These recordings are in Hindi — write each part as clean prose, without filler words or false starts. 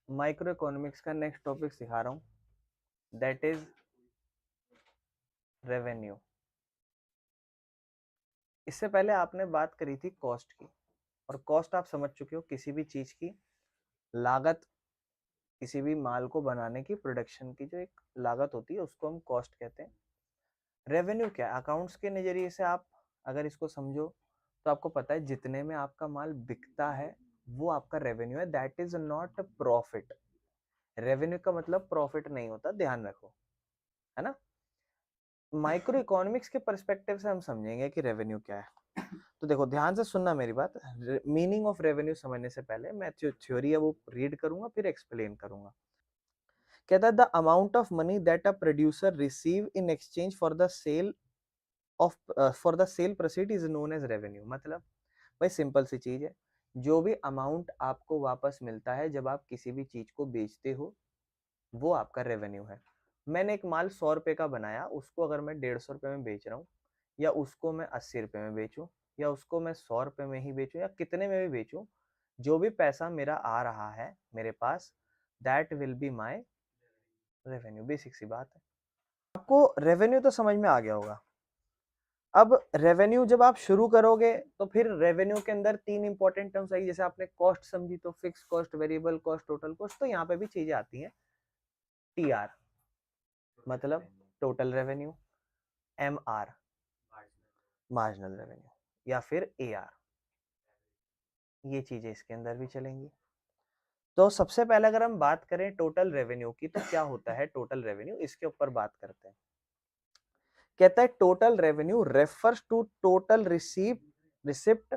माइक्रो इकोनॉमिक्स का नेक्स्ट टॉपिक सिखा रहा हूँ, दैट इज रेवेन्यू। इससे पहले आपने बात करी थी कॉस्ट की, और कॉस्ट आप समझ चुके हो, किसी भी चीज की लागत, किसी भी माल को बनाने की, प्रोडक्शन की जो एक लागत होती है उसको हम कॉस्ट कहते हैं। रेवेन्यू क्या है? अकाउंट्स के नजरिए से आप अगर इसको समझो तो आपको पता है जितने में आपका माल बिकता है वो आपका रेवेन्यू है, that is not profit. Revenue का मतलब प्रॉफिट नहीं होता, ध्यान रखो, है ना। माइक्रो इकोनॉमिक्स के पर्सपेक्टिव से हम समझेंगे कि रेवेन्यू क्या है। तो देखो ध्यान से सुनना मेरी बात। मीनिंग ऑफ रेवेन्यू समझने से पहले मैं जो थ्योरी है वो रीड करूंगा, फिर एक्सप्लेन करूंगा। कहता है the amount of money that a producer receive in exchange for the sale of for the sale proceed is known as revenue. मतलब भाई सिंपल सी चीज है, जो भी अमाउंट आपको वापस मिलता है जब आप किसी भी चीज को बेचते हो वो आपका रेवेन्यू है। मैंने एक माल 100 रुपए का बनाया, उसको अगर मैं 150 रुपए में बेच रहा हूँ, या उसको मैं 80 रुपए में बेचूं, या उसको मैं 100 रुपए में ही बेचूं, या कितने में भी बेचूं, जो भी पैसा मेरा आ रहा है मेरे पास, that will be my revenue. Basic सी बात है। आपको रेवेन्यू तो समझ में आ गया होगा। अब रेवेन्यू जब आप शुरू करोगे तो फिर रेवेन्यू के अंदर तीन इंपॉर्टेंट टर्म्स आएगी। जैसे आपने कॉस्ट समझी तो fix cost, variable cost, total cost, तो यहाँ पे भी चीजें आती हैं। टीआर मतलब total revenue, MR marginal revenue, या फिर एआर, ये चीजें इसके अंदर भी चलेंगी। तो सबसे पहले अगर हम बात करें टोटल रेवेन्यू की, तो क्या होता है टोटल रेवेन्यू, इसके ऊपर बात करते हैं। कहता है total revenue refers to total receipt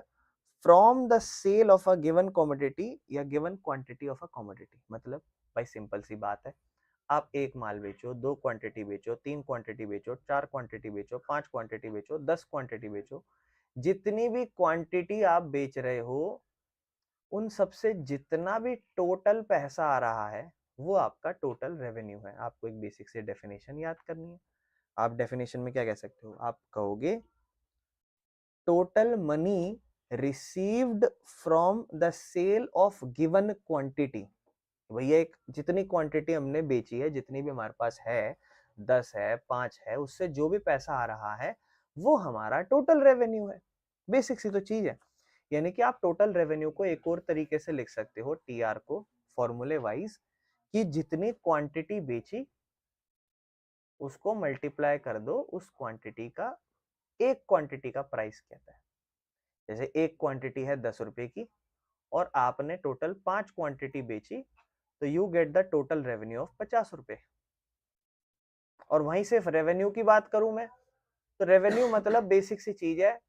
from the sale of a given commodity या given quantity of a commodity. मतलब भाई सिंपल सी बात है, आप एक माल बेचो, 2 क्वांटिटी बेचो, 3 क्वांटिटी बेचो, 4 क्वांटिटी बेचो, 5 क्वांटिटी बेचो, 10 क्वांटिटी बेचो, जितनी भी क्वांटिटी आप बेच रहे हो उन सबसे जितना भी टोटल पैसा आ रहा है वो आपका टोटल रेवेन्यू है। आपको एक बेसिक से डेफिनेशन याद करनी है। आप डेफिनेशन में क्या कह सकते हो? आप कहोगे total money received from the sale of given quantity. भैया एक जितनी क्वांटिटी हमने बेची है, जितनी भी हमारे पास है, 10 है, 5 है, उससे जो भी पैसा आ रहा है वो हमारा टोटल रेवेन्यू है। बेसिक सी तो चीज है। यानी कि आप टोटल रेवेन्यू को एक और तरीके से लिख सकते हो, टीआर को फॉर्मूले वाइज, कि जितनी क्वांटिटी बेची उसको मल्टीप्लाई कर दो उस क्वांटिटी का, एक क्वांटिटी का प्राइस कहता है। जैसे एक क्वांटिटी है 10 रुपए की और आपने टोटल 5 क्वांटिटी बेची, तो you get the total revenue of 50 रुपए। और वहीं सिर्फ रेवेन्यू की बात करूं मैं, तो रेवेन्यू मतलब बेसिक सी चीज है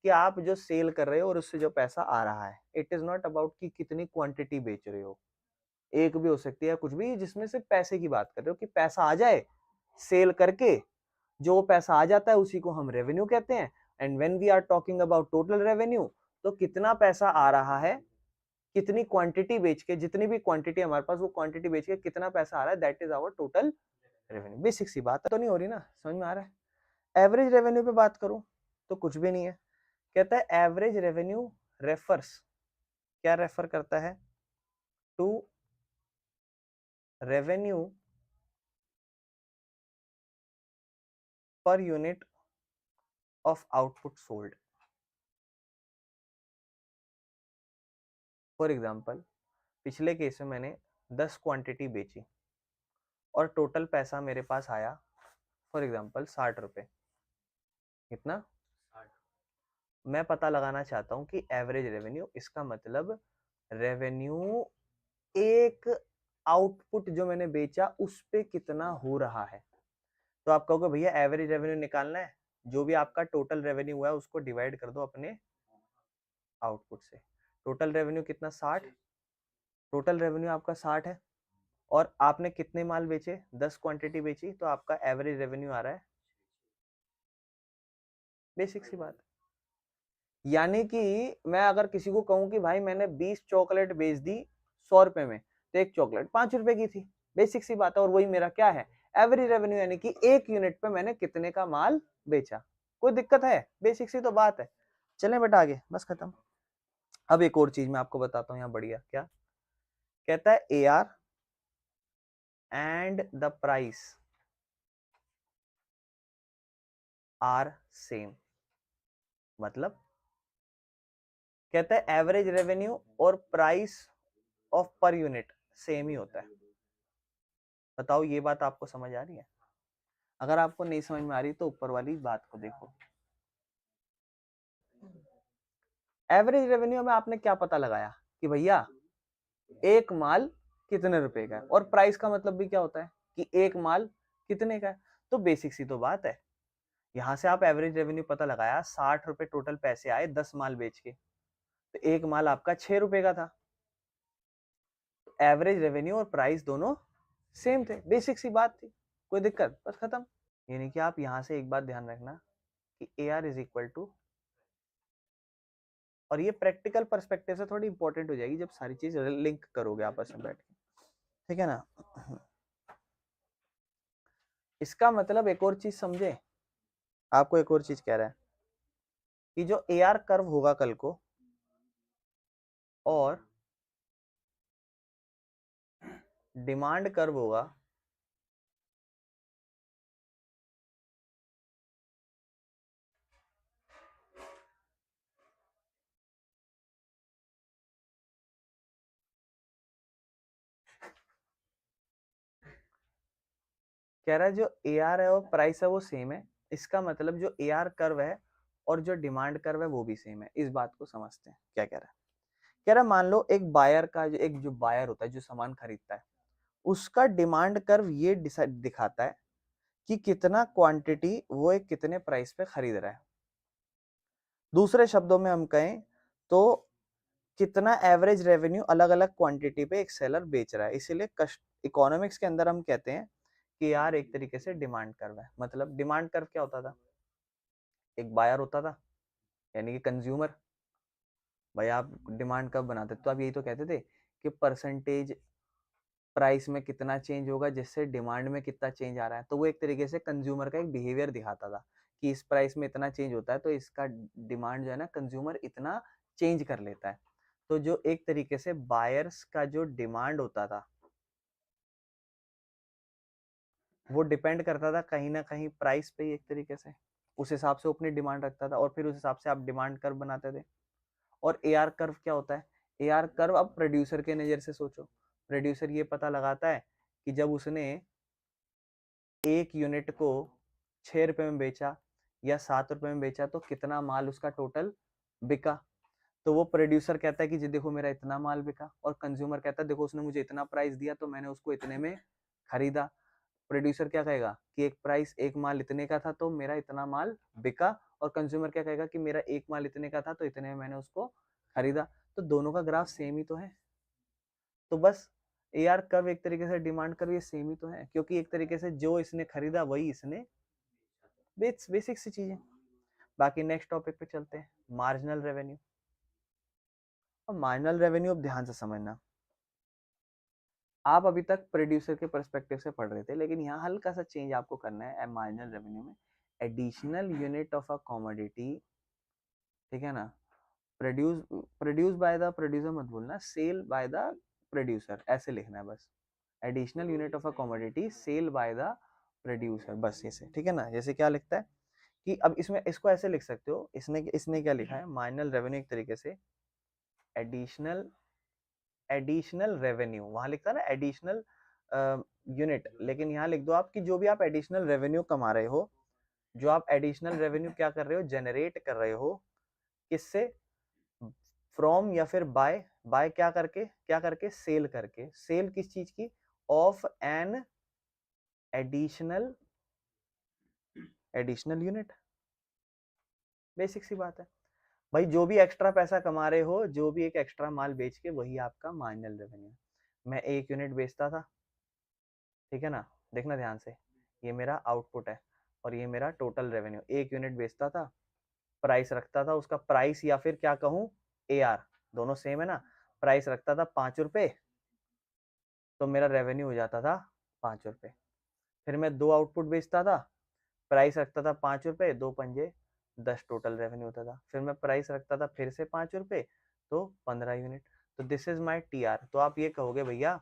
कि आप जो सेल कर रहे हो और उससे जो पैसा आ रहा है। इट इज नॉट अबाउट कि कितनी क्वांटिटी बेच रहे हो, एक भी हो सकती है, कुछ भी, जिसमें से पैसे की बात कर रहे हो कि पैसा आ जाए सेल करके, जो पैसा आ जाता है उसी को हम रेवेन्यू कहते हैं। And when we are talking about total revenue, तो कितना पैसा आ रहा है, कितनी क्वांटिटी बेच के, जितनी भी क्वांटिटी हमारे पास, वो क्वांटिटी बेच के कितना पैसा आ रहा है, that is our total revenue. Basic सी बात है, तो नहीं हो रही ना, समझ में आ रहा है। एवरेज रेवेन्यू पे बात करूं तो कुछ भी नहीं है। कहता है एवरेज रेवेन्यू रेफर्स, क्या रेफर करता है? To revenue per unit of output sold. For example, पिछले केस में मैंने 10 क्वांटिटी बेची और टोटल पैसा मेरे पास आया फॉर एग्जांपल 60 रुपए। कितना? मैं पता लगाना चाहता हूं कि एवरेज रेवेन्यू, इसका मतलब रेवेन्यू एक आउटपुट जो मैंने बेचा उस पे कितना हो रहा है। तो आप कहोगे भैया एवरेज रेवेन्यू निकालना है, जो भी आपका टोटल रेवेन्यू हुआ है उसको डिवाइड कर दो अपने आउटपुट से। टोटल रेवेन्यू कितना? 60। टोटल रेवेन्यू आपका 60 है और आपने कितने माल बेचे? 10 क्वांटिटी बेची, तो आपका एवरेज रेवेन्यू आ रहा है। बेसिक सी बात। यानी कि मैं अगर किसी को कहूं कि भाई मैंने 20 चॉकलेट बेच दी 100 रुपए में, तो एक चॉकलेट 5 रुपए की थी। बेसिक सी बात है, और वही मेरा क्या है? एवरेज रेवेन्यू, यानी कि एक यूनिट पे मैंने कितने का माल बेचा। कोई दिक्कत है? बेसिक सी तो बात है। चलें बेटा आगे, बस खत्म। अब एक और चीज मैं आपको बताता हूँ यहाँ, बढ़िया। क्या कहता है? AR and the price are same. मतलब कहता है एवरेज रेवेन्यू और price of per unit same ही होता है। बताओ ये बात आपको समझ आ रही है? अगर आपको नहीं समझ में आ रही तो ऊपर वाली बात को देखो। एवरेज रेवेन्यू में आपने क्या पता लगाया कि भैया एक माल कितने रुपए का है, और प्राइस का मतलब भी क्या होता है कि एक माल कितने का है। तो बेसिक सी तो बात है, यहां से आप एवरेज रेवेन्यू पता लगाया, 60 रुपए टोटल पैसे आए 10 माल बेच के, तो एक माल आपका 6 रुपए का था। तो एवरेज रेवेन्यू और प्राइस दोनों सेम थे, बेसिक सी बात थी, कोई दिक्कत, बस खत्म। यानी कि आप यहां से एक बात ध्यान रखना कि A R is equal to, और ये प्रैक्टिकल पर्सपेक्टिव से थोड़ी इंपॉर्टेंट हो जाएगी जब सारी चीज लिंक करोगे आपस में बैठ के, ठीक है ना। इसका मतलब एक और चीज समझे, आपको एक और चीज कह रहा है कि जो ए आर कर्व होगा कल को, और डिमांड कर्व होगा, कह रहा है जो ए आर है और प्राइस है वो सेम है। इसका मतलब जो ए आर कर्व है और जो डिमांड कर्व है वो भी सेम है। इस बात को समझते हैं क्या कह रहा है। कह रहा है मान लो एक बायर का, जो बायर होता है जो सामान खरीदता है, उसका डिमांड कर्व ये दिखाता है कि कितना क्वांटिटी वो एक कितने प्राइस पे खरीद रहा है। दूसरे शब्दों में हम कहें तो कितना एवरेज रेवेन्यू अलग अलग क्वांटिटी पे एक सेलर बेच रहा है। इसीलिए इकोनॉमिक्स के अंदर हम कहते हैं कि यार एक तरीके से डिमांड कर्व है। मतलब डिमांड कर्व क्या होता था, एक बायर होता था यानी कि कंज्यूमर। भाई आप डिमांड कब बनाते तो आप यही तो कहते थे कि परसेंटेज प्राइस में कितना चेंज होगा जिससे डिमांड में कितना चेंज आ रहा है। तो वो एक तरीके से कंज्यूमर का एक बिहेवियर दिखाता था कि इस प्राइस में इतना चेंज होता है तो इसका डिमांड जो है ना कंज्यूमर इतना चेंज कर लेता है। तो जो एक तरीके से बायर्स का जो डिमांड होता था वो डिपेंड करता था कहीं ना कहीं प्राइस पे ही एक तरीके से। उस हिसाब से अपनी डिमांड रखता था और फिर उस हिसाब से आप डिमांड कर्व बनाते थे। और ए आर कर्व क्या होता है, ए आर कर्व अब प्रोड्यूसर के नजर से सोचो। प्रोड्यूसर ये पता लगाता है कि जब उसने एक यूनिट को 6 रुपए में बेचा या 7 रुपए में बेचा तो कितना माल उसका टोटल बिका। तो वो प्रोड्यूसर कहता है कि जी देखो मेरा इतना माल बिका, और कंज्यूमर कहता है देखो उसने मुझे इतना प्राइस दिया तो मैंने उसको इतने में खरीदा। प्रोड्यूसर क्या कहेगा कि एक प्राइस, एक माल इतने का था तो मेरा इतना माल बिका, और कंज्यूमर क्या कहेगा कि मेरा एक माल इतने का था तो इतने में मैंने उसको खरीदा। तो दोनों का ग्राफ सेम ही तो है। तो बस ए आर कर्व एक तरीके से डिमांड कर्व ये सेम ही तो है, क्योंकि एक तरीके से जो इसने खरीदा वही इसने बेसिक सी चीजें। बाकी नेक्स्ट टॉपिक पे चलते हैं, मार्जिनल रेवेन्यू। अब मार्जिनल रेवेन्यू अब ध्यान से समझना, आप अभी तक प्रोड्यूसर के पर्सपेक्टिव से पढ़ रहे थे, लेकिन यहाँ हल्का सा चेंज आपको करना है मार्जिनल रेवेन्यू में। Additional unit of a commodity, ठीक है ना, produce produce by the producer मत बोलना, सेल बाय द प्रोड्यूसर ऐसे लिखना है बस। Additional unit of a commodity sale by the producer, बस ऐसे, ठीक है ना। जैसे क्या लिखता है कि अब इसमें इसको ऐसे लिख सकते हो, इसने इसने क्या लिखा है, मार्जिनल रेवेन्यू एक तरीके से एडिशनल एडिशनल रेवेन्यू, वहां लिखता है ना एडिशनल यूनिट, लेकिन यहाँ लिख दो आप कि जो भी आप एडिशनल रेवेन्यू कमा रहे हो, जो आप एडिशनल रेवेन्यू क्या कर रहे हो, जनरेट कर रहे हो, किससे, फ्रॉम या फिर बाय, बाय क्या करके सेल करके। सेल किस चीज की, of an additional additional unit. Basic सी बात है भाई, जो भी एक्स्ट्रा पैसा कमा रहे हो, जो भी एक एक्स्ट्रा माल बेच के, वही आपका मार्जिनल रेवेन्यू। मैं एक यूनिट बेचता था, ठीक है ना, देखना ध्यान से, ये मेरा आउटपुट है और ये मेरा टोटल रेवेन्यू। एक यूनिट बेचता था, प्राइस रखता था, उसका प्राइस या फिर क्या कहूँ ए आर, दोनों सेम है ना। प्राइस रखता था 5 रुपए तो मेरा रेवेन्यू हो जाता था 5 रुपए। फिर मैं 2 आउटपुट बेचता था, प्राइस रखता था 5 रुपए, 2 पंजे 10 टोटल रेवेन्यू होता था। फिर मैं प्राइस रखता था फिर से 5 रुपए तो 15 यूनिट। तो this is my T R. तो आप ये कहोगे भैया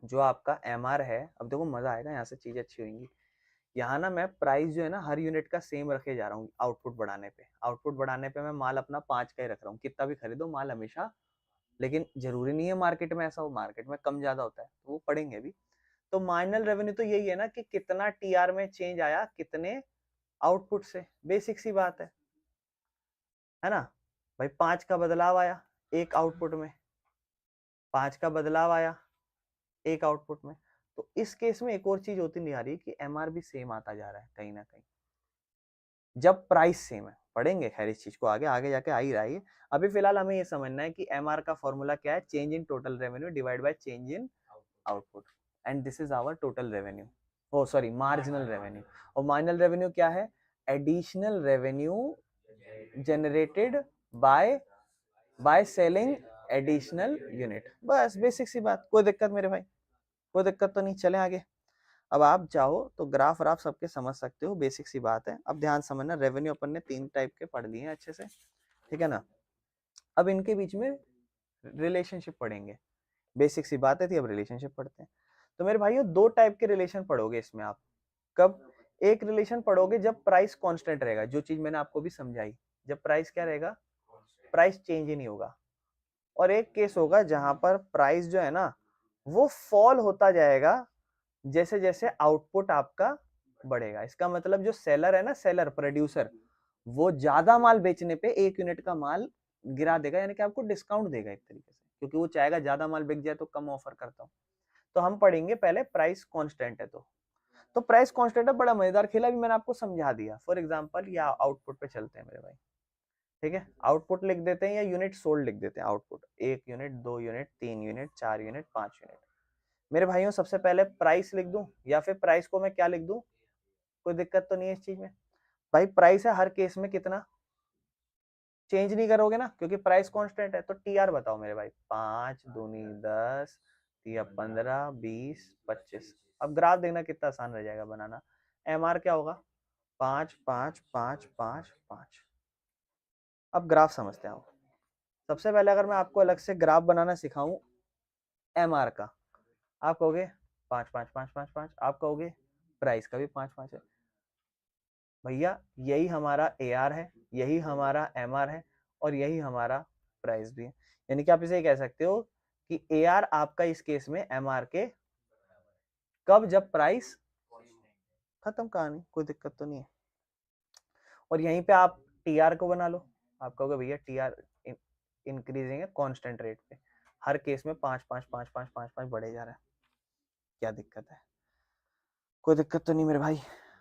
जो आपका MR है, अब देखो मजा आएगा, यहाँ से चीजें अच्छी होंगी। यहाँ ना मैं प्राइस जो है ना हर यूनिट का सेम रखे जा रहा हूँ। आउटपुट बढ़ाने पे मैं माल अपना 5 का ही रख रहा हूँ। कितना भी खरीदो माल हमेशा, लेकिन जरूरी नहीं है मार्केट में ऐसा हो, मार्केट में कम ज्यादा होता है, तो वो पढ़ेंगे भी। तो मार्जिनल रेवेन्यू तो यही है ना कि कितना टीआर में चेंज आया कितने आउटपुट से, बेसिक सी बात है ना भाई। 5 का बदलाव आया एक आउटपुट में, 5 का बदलाव आया एक आउटपुट में। तो इस केस में एक और चीज होती नहीं आ रही कि एमआर भी सेम आता जा रहा है कहीं ना कहीं, जब प्राइस सेम है। पढ़ेंगे खैर इस चीज को आगे, आगे जाके आ ही रहा है। अभी फिलहाल हमें ये समझना है कि एमआर का फॉर्मूला क्या है, change in total revenue divide by change in output, and this is our total revenue, oh sorry marginal revenue. और मार्जिनल रेवेन्यू क्या है, additional revenue generated by by selling additional unit. बस बेसिक सी बात, कोई दिक्कत मेरे भाई, कोई दिक्कत तो नहीं। चले आगे। अब आप चाहो तो ग्राफ व्राफ सबके समझ सकते हो, बेसिक सी बात है। अब ध्यान समझना, रेवेन्यू अपन ने 3 टाइप के पढ़ लिए हैं अच्छे से, ठीक है ना। अब इनके बीच में रिलेशनशिप पढ़ेंगे, बेसिक सी बात है थी। अब रिलेशनशिप पढ़ते हैं। तो मेरे भाइयों 2 टाइप के रिलेशन पढ़ोगे इसमें आप। कब? एक रिलेशन पढ़ोगे जब प्राइस कांस्टेंट रहेगा, जो चीज मैंने आपको भी समझाई, जब प्राइस क्या रहेगा, प्राइस चेंज ही नहीं होगा। और एक केस होगा जहां पर प्राइस जो है ना वो फॉल होता जाएगा जैसे जैसे आउटपुट आपका बढ़ेगा। इसका मतलब जो सेलर है ना, सेलर प्रोड्यूसर, वो ज्यादा माल बेचने पे 1 यूनिट का माल गिरा देगा, यानी कि आपको डिस्काउंट देगा एक तरीके से, क्योंकि वो चाहेगा ज्यादा माल बिक जाए तो कम ऑफर करता हूँ। तो हम पढ़ेंगे पहले प्राइस कांस्टेंट है। तो प्राइस कांस्टेंट है, बड़ा मजेदार खेला भी मैंने आपको समझा दिया। फॉर एग्जांपल या आउटपुट पे चलते हैं मेरे भाई, ठीक है। आउटपुट लिख देते हैं या यूनिट सोल्ड लिख देते हैं। Output 1 unit, 2 unit, 3 unit, 4 unit, 5 unit. मेरे भाइयों सबसे पहले प्राइस लिख दूं या फिर प्राइस को मैं क्या लिख दूं, कोई दिक्कत तो नहीं है इस चीज में। भाई प्राइस है हर केस में कितना, चेंज नहीं करोगे ना क्योंकि प्राइस कांस्टेंट है। तो टीआर बताओ मेरे भाई, 5 दूनी 10, या 15, 20, 25। अब ग्राफ देखना कितना आसान रह जाएगा बनाना। एमआर क्या होगा, 5 5 5 5 5। अब ग्राफ समझते हैं। सबसे पहले अगर मैं आपको अलग से ग्राफ बनाना सिखाऊं एमआर का, आप कहोगे 5 5 5 5 5, आप कहोगे प्राइस का भी 5 5 है। भैया यही हमारा AR है, यही हमारा MR है, और यही हमारा प्राइस भी है। यानी कि आप इसे कह सकते हो कि AR आपका इस केस में MR के कब, जब प्राइस खत्म, कहानी, कोई दिक्कत तो नहीं है। और यहीं पे आप TR को बना लो। आप कहोगे भैया TR इंक्रीजिंग है कांस्टेंट रेट पे, हर केस में 5 5 5 5 5 5 बढ़े जा रहा है, क्या दिक्कत है, कोई दिक्कत तो नहीं मेरे भाई।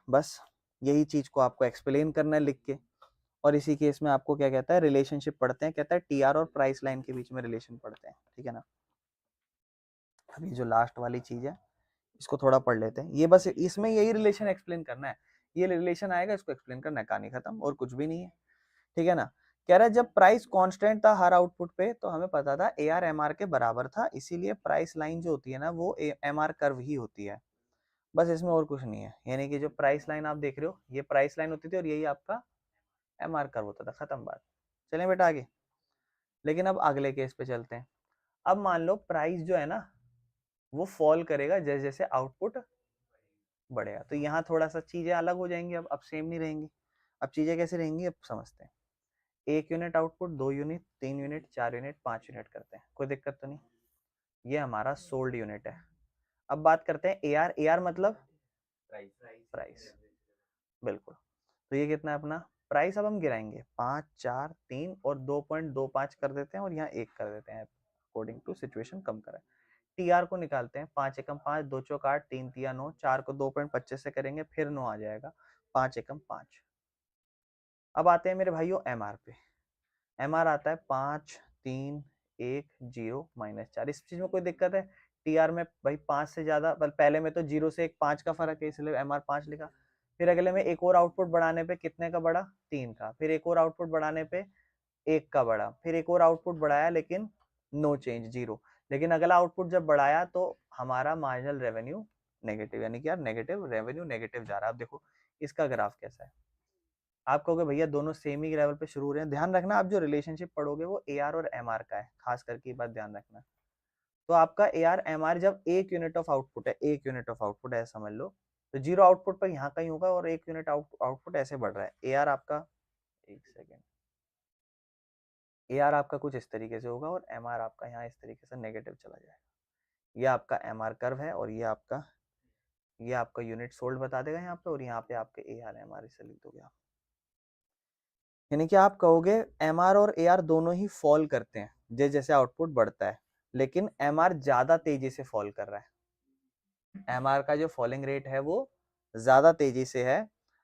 बस यही चीज को आपको एक्सप्लेन करना है लिख के। और इसी केस में आपको क्या कहता है, रिलेशनशिप पढ़ते हैं, कहता है टीआर और प्राइस लाइन के बीच में रिलेशन पढ़ते हैं, ठीक है ना। अभी जो लास्ट वाली चीज है इसको थोड़ा पढ़ लेते हैं। ये बस इसमें यही रिलेशन एक्सप्लेन करना है, ये रिलेशन आएगा इसको एक्सप्लेन करना है, कहानी खत्म, और कुछ भी नहीं है, ठीक है ना। कह रहा है जब प्राइस कांस्टेंट था हर आउटपुट पे तो हमें पता था AR MR के बराबर था, इसीलिए प्राइस लाइन जो होती है ना वो MR कर्व ही होती है। बस इसमें और कुछ नहीं है। यानी कि जो प्राइस लाइन आप देख रहे हो ये प्राइस लाइन होती थी और यही आपका MR कर्व होता था, खत्म बात। चलें बेटा आगे। लेकिन अब अगले केस पे चलते हैं। अब मान लो प्राइस जो है ना वो फॉल करेगा जैसे जैसे आउटपुट बढ़ेगा, तो यहाँ थोड़ा सा चीजें अलग हो जाएंगी, अब सेम नहीं रहेंगी। अब चीजें कैसे रहेंगी अब समझते हैं। 1 unit output, 2 unit, 3 unit, 4 unit, 5 unit करते हैं, कोई दिक्कत तो नहीं। ये हमारा सोल्ड यूनिट है। अब बात करते हैं AR। AR मतलब प्राइस, बिल्कुल। तो ये कितना है अपना प्राइस। अब हम गिराएंगे 5 4 3 और 2.25 कर देते हैं और यहाँ 1 कर देते हैं, अकॉर्डिंग टू सिचुएशन कम करें। TR को निकालते हैं, 5 एकम 5, 2 चौक 8, 3 तिया 9, 4 को 2.25 से करेंगे फिर 9 आ जाएगा, 5 एकम 5। अब आते हैं मेरे भाइयों MR पे। MR आता है 5 3 1 0 -4। इस चीज में कोई दिक्कत है? TR में भाई 5 से ज्यादा, पहले में तो 0 से 1 5 का फर्क है इसलिए MR 5 लिखा। फिर अगले में एक और आउटपुट बढ़ाने पे कितने का बढ़ा, 3 का। फिर एक और आउटपुट बढ़ाने पे 1 का बढ़ा। फिर एक और आउटपुट बढ़ाया लेकिन नो चेंज, 0। लेकिन अगला आउटपुट जब बढ़ाया तो हमारा मार्जिनल रेवेन्यू नेगेटिव, यानी कि यार नेगेटिव रेवेन्यू नेगेटिव जा रहा है। अब देखो इसका ग्राफ कैसा है। आप कहोगे भैया दोनों सेम ही लेवल पे शुरू हो रहे हैं। ध्यान रखना आप जो रिलेशनशिप पढ़ोगे वो AR और MR का है, खास करके ये बात ध्यान रखना। तो आपका ए आर एम आर जब एक यूनिट ऑफ आउटपुट है, एक यूनिट ऑफ आउटपुट है समझ लो, तो जीरो आउटपुट पर यहाँ कहीं होगा और एक यूनिट आउटपुट ऐसे बढ़ रहा है। ए आर आपका, एक सेकेंड, ए आर आपका कुछ इस तरीके से होगा और एम आर आपका यहाँ इस तरीके से नेगेटिव चला जाएगा। ये आपका एम आर कर्व है और ये आपका यूनिट सोल्ड बता देगा यहाँ पे, और यहाँ पे आपके ए आर एम आर इसे लिख दोगे आप। यानी कि आप कहोगे एम आर और ए आर दोनों ही फॉल करते हैं जैसे जैसे आउटपुट बढ़ता है, लेकिन एम आर ज्यादा तेजी से फॉल कर रहा है। एम आर का जो फॉलिंग रेट है वो ज्यादा तेजी से है।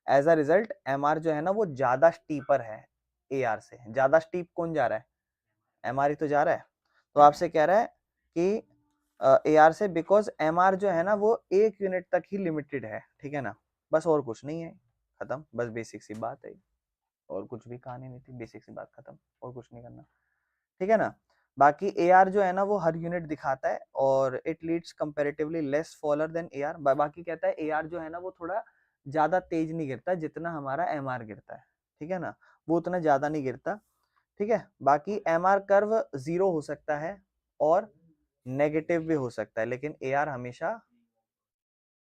As a result M R जो है ना वो ज्यादा स्टीपर है ए आर से। ज्यादा स्टीप कौन जा रहा है? एम आर ही तो जा रहा है। तो आपसे कह रहा है कि ए आर से, बिकॉज एम आर जो है ना वो एक यूनिट तक ही लिमिटेड है, ठीक है ना, बस और कुछ नहीं है, खत्म, बस बेसिक सी बात है, और कुछ भी कहानी नहीं थी, बेसिक सी बात, खत्म, और कुछ नहीं करना, ठीक है ना। बाकी ए आर जो है ना वो हर यूनिट दिखाता है और it leads comparatively less faller than A R. बाकी कहता है ए आर जो है ना वो थोड़ा ज्यादा तेज नहीं गिरता जितना हमारा एम आर गिरता है, ठीक है ना, वो उतना ज्यादा नहीं गिरता, ठीक है। बाकी एम आर कर्व जीरो हो सकता है और नेगेटिव भी हो सकता है, लेकिन ए आर हमेशा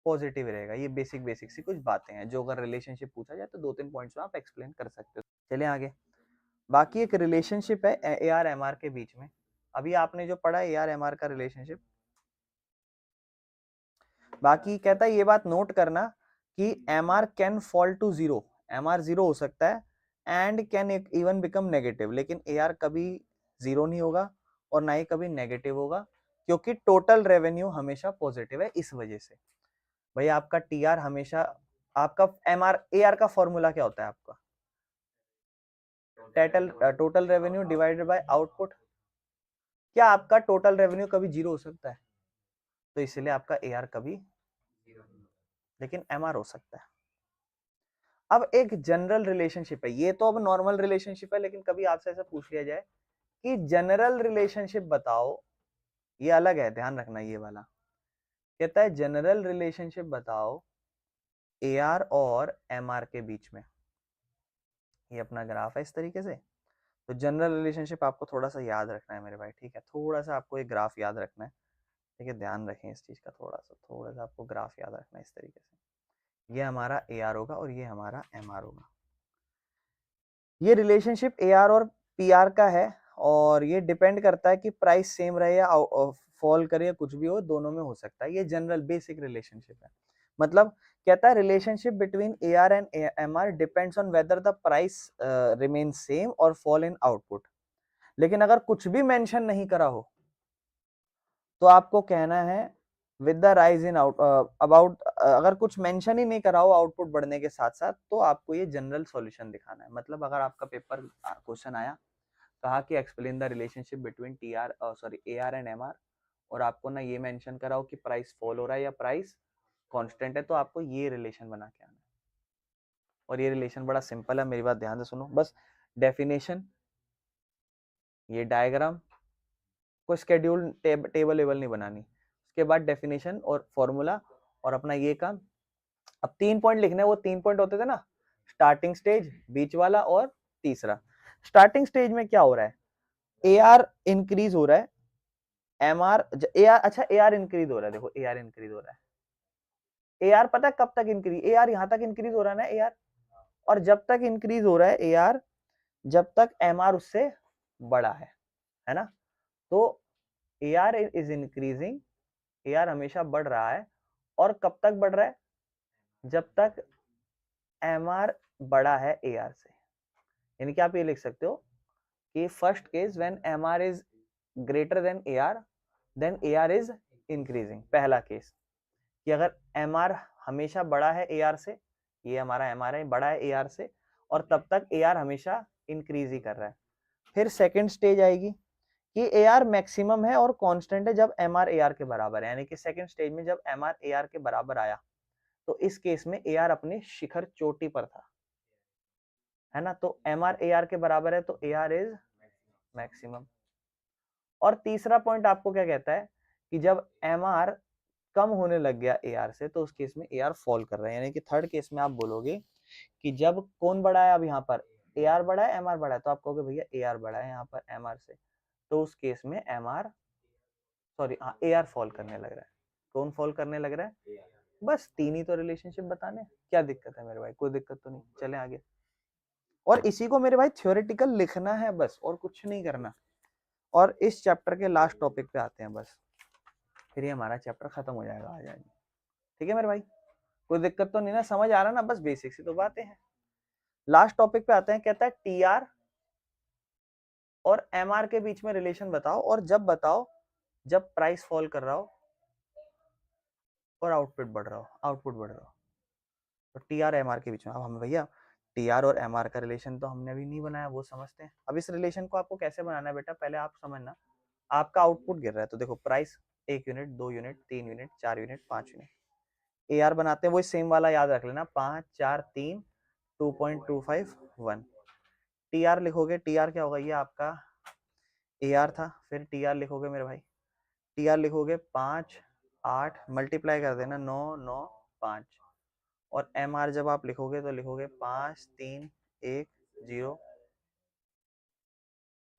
पॉजिटिव रहेगा। ये बेसिक बेसिक सी कुछ बातें हैं जो अगर रिलेशनशिप पूछा जाए तो 2-3 पॉइंट्स में आप एक्सप्लेन कर सकते हो। चलिए आगे। बाकी एक रिलेशनशिप है ए आर एम आर के बीच में। अभी आपने जो पढ़ा ए आर एम आर का रिलेशनशिप, बाकी कहता है ये बात नोट करना कि M R can fall to zero, M R zero हो सकता है, and can even become negative, लेकिन ए आर कभी जीरो नहीं होगा और ना ही कभी नेगेटिव होगा, क्योंकि टोटल रेवेन्यू हमेशा पॉजिटिव है। इस वजह से भाई आपका टी आर हमेशा, आपका एम आर ए आर का फॉर्मूला क्या होता है आपका? Total revenue divided by output. क्या आपका टोटल रेवेन्यू कभी जीरो हो सकता है? तो इसलिए आपका ए आर कभी, लेकिन एम आर हो सकता है। अब एक जनरल रिलेशनशिप है, ये तो अब नॉर्मल रिलेशनशिप है, लेकिन कभी आपसे ऐसा पूछ लिया जाए कि जनरल रिलेशनशिप बताओ, ये अलग है, ध्यान रखना ये वाला। कहता है जनरल रिलेशनशिप बताओ ए आर और एम आर के बीच में। ये अपना ग्राफ है इस तरीके से। तो जनरल रिलेशनशिप आपको थोड़ा सा याद रखना है मेरे भाई, ठीक है, थोड़ा सा आपको एक ग्राफ याद रखना है, ठीक है, ध्यान रखें इस चीज का, थोड़ा सा आपको ग्राफ याद रखना है इस तरीके से। ये हमारा ए आर होगा और ये हमारा एम आर होगा। ये रिलेशनशिप ए आर और पी आर का है और ये डिपेंड करता है कि प्राइस सेम रहे या फॉल करे या कुछ भी हो, दोनों में हो सकता है। ये जनरल बेसिक रिलेशनशिप है। मतलब कहता है relationship between A R and M R depends on whether the price remain same और फॉल इन आउटपुट। लेकिन अगर कुछ भी मेंशन नहीं करा हो तो आपको कहना है with the rise in out about, अगर कुछ मेंशन ही नहीं करा हो आउटपुट बढ़ने के साथ साथ, तो आपको ये जनरल सॉल्यूशन दिखाना है। मतलब अगर आपका पेपर क्वेश्चन आया, कहा कि explain the relationship between T R sorry A R and M R, और आपको ना ये मेंशन करा हो कि प्राइस फॉल हो रहा है या प्राइस कांस्टेंट है, तो आपको ये रिलेशन बना के आना है। और ये रिलेशन बड़ा सिंपल है, मेरी बात ध्यान से सुनो, बस डेफिनेशन, ये डायग्राम, कोई स्केड्यूल टेबल वेबल नहीं बनानी, उसके बाद डेफिनेशन और फॉर्मूला और अपना ये काम। अब 3 पॉइंट लिखने हैं, वो 3 पॉइंट होते थे ना, स्टार्टिंग स्टेज, बीच वाला और तीसरा। स्टार्टिंग स्टेज में क्या हो रहा है? ए आर इंक्रीज हो रहा है, एम आर ए आर, अच्छा ए आर इंक्रीज हो रहा है, देखो ए आर इंक्रीज हो रहा है। ए आर पता है कब तक इंक्रीज, ए आर यहां तक इंक्रीज हो रहा है ना ए आर, और जब तक इंक्रीज हो रहा है ए आर, जब तक एम आर उससे बड़ा है ना। तो ए R is increasing, A R हमेशा बढ़ रहा है, और कब तक बढ़ रहा है? जब तक एम आर बड़ा है ए आर से। यानी कि आप ये लिख सकते हो कि first case when M R is greater than A R, then A R is increasing. पहला केस कि अगर एम आर हमेशा बड़ा है ए आर से, ये हमारा एम आर है बड़ा है ए आर से, और तब तक ए आर हमेशा इंक्रीज ही कर रहा है। फिर सेकेंड स्टेज आएगी कि ए आर मैक्सिमम है और कांस्टेंट है जब एम आर ए आर के बराबर है। यानी कि सेकेंड स्टेज में जब एम आर ए आर के बराबर आया, तो इस केस में ए आर अपने शिखर चोटी पर था, है ना। तो एम आर ए आर के बराबर है तो ए आर इज मैक्सिमम। और तीसरा पॉइंट आपको क्या कहता है कि जब एम आर कम होने लग गया ए आर से, तो उस केस में ए आर फॉल कर रहा है। यानी कि थर्ड केस में आप बोलोगे कि जब कौन बड़ा है, अब यहाँ पर ए आर बड़ा है एम आर बड़ा है, तो आप कहोगे भैया ए आर बड़ा है यहाँ पर एम आर से, तो उस केस में एम आर सॉरी हाँ AR फॉल करने लग रहा है। कौन फॉल करने लग रहा है? बस 3 ही तो रिलेशनशिप बताने, क्या दिक्कत है मेरे भाई? कोई दिक्कत तो नहीं, चले आगे। और इसी को मेरे भाई थ्योरेटिकल लिखना है बस, और कुछ नहीं करना। और इस चैप्टर के लास्ट टॉपिक पे आते हैं बस, फिर ये हमारा चैप्टर खत्म हो जाएगा, आ जाएंगे। ठीक है मेरे भाई, कोई दिक्कत तो नहीं ना? समझ आ रहा ना? बस बेसिक सी तो बातें हैं। लास्ट टॉपिक पे आते हैं, कहता है TR और MR के बीच में रिलेशन बताओ, और जब बताओ जब प्राइस फॉल कर रहा हो और आउटपुट बढ़ रहा हो। तो TR MR के बीच में, अब हम भैया TR और MR का रिलेशन तो हमने अभी नहीं बनाया, वो समझते हैं। अब इस रिलेशन को आपको कैसे बनाना है बेटा, पहले आप समझना। आपका आउटपुट गिर रहा है, तो देखो price 1 unit, 2 unit, 3 unit, 4 unit, 5 unit. AR बनाते हैं, वही सेम वाला याद रख लेना, 5 4 3 2.25 1। TR लिखोगे, TR क्या होगा, ये आपका AR था, फिर TR लिखोगे मेरे भाई, TR लिखोगे 5 8 मल्टीप्लाई कर देना 9 9 5। और MR जब आप लिखोगे तो लिखोगे 5 3 1 0।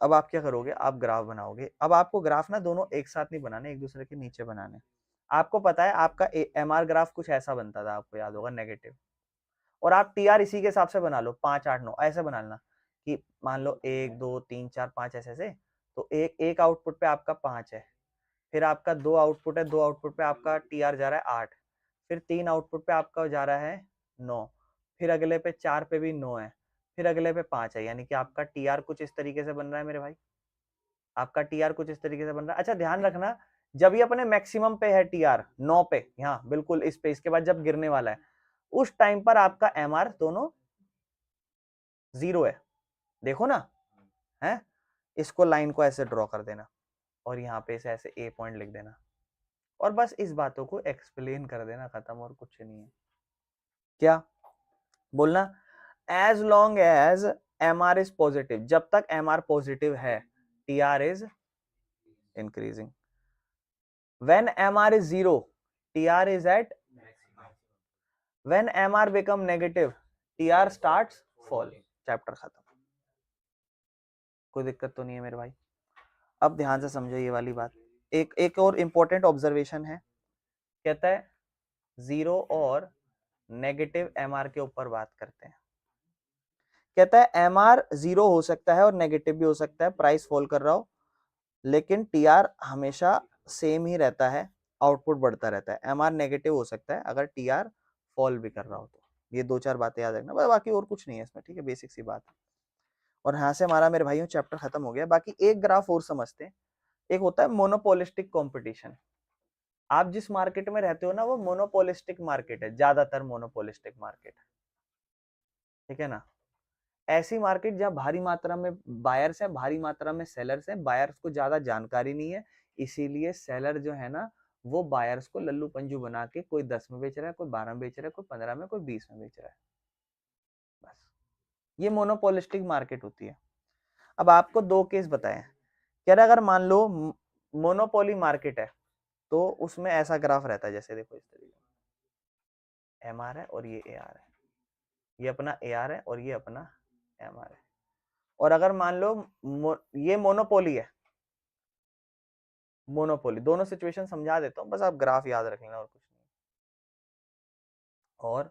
अब आप क्या करोगे, आप ग्राफ बनाओगे। अब आपको ग्राफ ना दोनों एक साथ नहीं बनाने, एक दूसरे के नीचे बनाने। आपको पता है आपका MR ग्राफ कुछ ऐसा बनता था, आपको याद होगा, नेगेटिव। और आप TR इसी के हिसाब से बना लो, 5 8 9 ऐसे बना लेना कि मान लो 1 2 3 4 5 ऐसे ऐसे। तो एक आउटपुट पे आपका 5 है, फिर आपका 2 आउटपुट है, 2 आउटपुट पे आपका TR जा रहा है 8, फिर 3 आउटपुट पे आपका जा रहा है 9, फिर अगले पे 4 पे भी 9 है, फिर अगले पे 5 है। यानी कि आपका TR कुछ इस तरीके से बन रहा है मेरे भाई, आपका TR कुछ इस तरीके से बन रहा है। अच्छा ध्यान रखना, जब ये अपने मैक्सिमम पे है TR 9 पे, यहाँ बिल्कुल इस पे, इसके बाद जब गिरने वाला है उस टाइम पर आपका MR दोनों 0 है। देखो ना, है? इसको लाइन को ऐसे ड्रॉ कर देना और यहाँ पे इसे ऐसे A पॉइंट लिख देना, और बस इस बातों को एक्सप्लेन कर देना, खत्म, और कुछ नहीं है। क्या बोलना, as long as MR is positive, जब तक MR पॉजिटिव है TR is increasing. When MR is 0 TR is at, when MR become negative TR starts fall. Chapter खत्म, कोई दिक्कत तो नहीं है मेरे भाई? अब ध्यान से समझो ये वाली बात। एक और इंपॉर्टेंट ऑब्जर्वेशन है, कहता है 0 और नेगेटिव MR के ऊपर बात करते हैं। कहता है MR 0 हो सकता है और नेगेटिव भी हो सकता है, प्राइस फॉल कर रहा हो, लेकिन TR हमेशा सेम ही रहता है, आउटपुट बढ़ता रहता है। MR नेगेटिव हो सकता है अगर TR फॉल भी कर रहा हो। तो ये 2 4 बातें याद रखना, बाकी और कुछ नहीं है इसमें, ठीक है, बेसिक सी बात है। और यहाँ से हमारा मेरे भाइयों चैप्टर खत्म हो गया। बाकी एक ग्राफ और समझते हैं, एक होता है मोनोपोलिस्टिक कंपटीशन। आप जिस मार्केट में रहते हो ना, वो मोनोपोलिस्टिक मार्केट है, ज्यादातर मोनोपोलिस्टिक मार्केट, ठीक है ना? ऐसी मार्केट जहाँ भारी मात्रा में बायर्स है, भारी मात्रा में सेलर्स हैं, बायर्स को ज्यादा जानकारी नहीं है, इसीलिए सेलर जो है ना वो बायर्स को लल्लू पंजू बना के, कोई 10 में बेच रहा है, कोई 12 में बेच रहा है, कोई 15 में, कोई 20 में बेच रहा है। बस ये मोनोपोलिस्टिक मार्केट होती है। अब आपको 2 केस बताए हैं। कह रहा अगर मान लो मोनोपोली मार्केट है तो उसमें ऐसा ग्राफ रहता है, जैसे देखो इस तरीके, MR है और ये AR है, ये अपना AR है और ये अपना MR है। और अगर मान लो ये मोनोपोली है, मोनोपोली, दोनों सिचुएशन समझा देता हूं, बस आप ग्राफ याद रख लेना और कुछ नहीं। और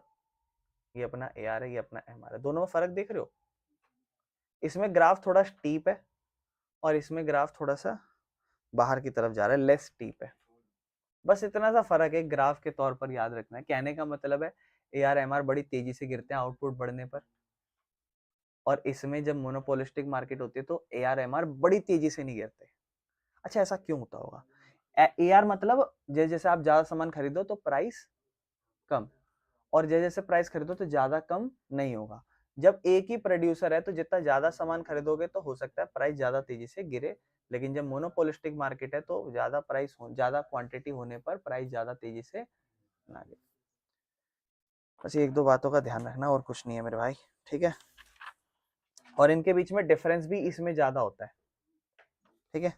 ये अपना AR है, ये अपना MR है, दोनों में फर्क देख रहे हो? इसमें ग्राफ थोड़ा स्टीप है और इसमें ग्राफ थोड़ा सा बाहर की तरफ जा रहा है, लेस स्टीप है। बस इतना सा फर्क है, ग्राफ के तौर पर याद रखना है। कहने का मतलब है AR MR बड़ी तेजी से गिरते हैं आउटपुट बढ़ने पर, और इसमें जब मोनोपोलिस्टिक मार्केट होती है तो AR MR बड़ी तेजी से नहीं गिरते। अच्छा ऐसा क्यों होता होगा? AR मतलब जैसे जैसे आप ज्यादा सामान खरीदो तो प्राइस कम, और जैसे जैसे प्राइस खरीदो तो ज्यादा कम नहीं होगा। जब एक ही प्रोड्यूसर है तो जितना ज्यादा सामान खरीदोगे तो हो सकता है प्राइस ज्यादा तेजी से गिरे, लेकिन जब मोनोपोलिस्टिक मार्केट है तो ज्यादा प्राइस ज्यादा क्वांटिटी होने पर प्राइस ज्यादा तेजी से ना गिरे। बस एक दो बातों का ध्यान रखना और कुछ नहीं है मेरे भाई, ठीक है? और इनके बीच में डिफरेंस भी इसमें ज्यादा होता है, ठीक है?